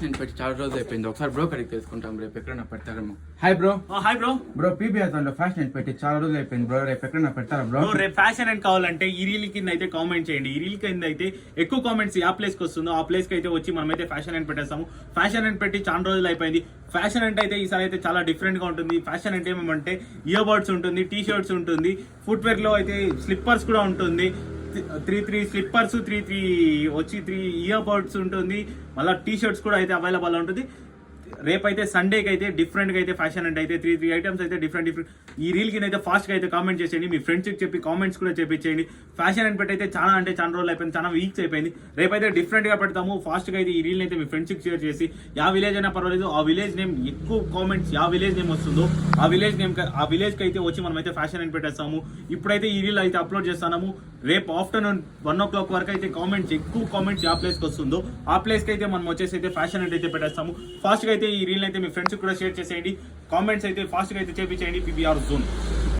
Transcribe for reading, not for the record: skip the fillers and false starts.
నేను పెట్టి చాలా రోజులు అయిపోయింది. ఒకసారి బ్రో కడిగి తెలుసుకుంటాం. రేపు ఎక్కడైనా పెడతారేమో. Hi bro. Hi bro. Bro PBR లో ఫ్యాషన్ అండ్ పెట్టి చాలా రోజులు అయిపోయింది బ్రో. రేపు ఎక్కడైనా పెడతారా బ్రో? రేపు ఫ్యాషన్ అండ్ కావాలంటే ఈ రీల్ కింద అయితే కామెంట్ చేయండి. ఈ రీల్ కింద అయితే ఎక్కువ కామెంట్స్ ఆ ప్లేస్ కి వస్తుందో ఆ ప్లేస్ కి అయితే వచ్చి మనమైతే ఫ్యాషన్ అండ్ పెట్టేస్తాము. ఫ్యాషన్ అండ్ పెట్టి చాలా రోజులు అయిపోయింది. ఫ్యాషన్ అంటే అయితే ఈసారి అయితే చాలా డిఫరెంట్ గా ఉంటుంది. ఫ్యాషన్ అంటే ఏమంటే ఇయర్ బడ్స్ ఉంటుంది, టీ షర్ట్స్ ఉంటుంది, ఫుట్ వేర్ లో అయితే స్లిప్పర్స్ కూడా ఉంటుంది. 3 స్లిప్పర్స్, 3 ఇయర్ బడ్స్ ఉంటుంది. మళ్ళీ టీ షర్ట్స్ కూడా అయితే అవైలబుల్ ఉంటుంది. రేపైతే సండేకి అయితే డిఫరెంట్ గా అయితే ఫ్యాషన్ అంటే అయితే 3 ఐటమ్స్ అయితే డిఫరెంట్ ఈ రీల్ కి అయితే ఫాస్ట్ గా అయితే కామెంట్ చేసేయండి. మీ ఫ్రెండ్స్ కి చెప్పి కామెంట్స్ కూడా చేపించేయండి. ఫ్యాషన్ అండ్ పెట్టి అయితే చాలా అంటే చాలా రోజులు అయిపోయింది, చాలా వీక్స్ అయిపోయింది. రేపైతే డిఫరెంట్ గా పెడతాము. ఫాస్ట్ గా అయితే ఈ రీల్ అయితే మీ ఫ్రెండ్స్ కి షేర్ చేసి యా విలేజ్ అయినా పర్వాలేదు, ఆ విలేజ్ నేమ్ ఎక్కువ కామెంట్స్ యా విలేజ్ నేమ్ వస్తుందో ఆ విలేజ్ కి అయితే వచ్చి మనం అయితే ఫ్యాషన్ అండ్ పెట్టేస్తాము. ఇప్పుడైతే ఈ రీల్ అయితే అప్లోడ్ చేస్తాము. రేపు ఆఫ్టర్నూన్ 1 o'clock వరకు అయితే ఎక్కువ కామెంట్స్ ఆ ప్లేస్ కి వస్తుందో ఆ ప్లేస్ కి అయితే మనం వచ్చేసి అయితే ఫ్యాషన్ అండ్ అయితే పెట్టేస్తాము. ఫాస్ట్ గా అయితే ఈ రీల్ అయితే మీ ఫ్రెండ్స్ కూడా షేర్ చేసేయండి. కామెంట్స్ అయితే ఫాస్ట్ గా అయితే చేపించేయండి. PBR zone.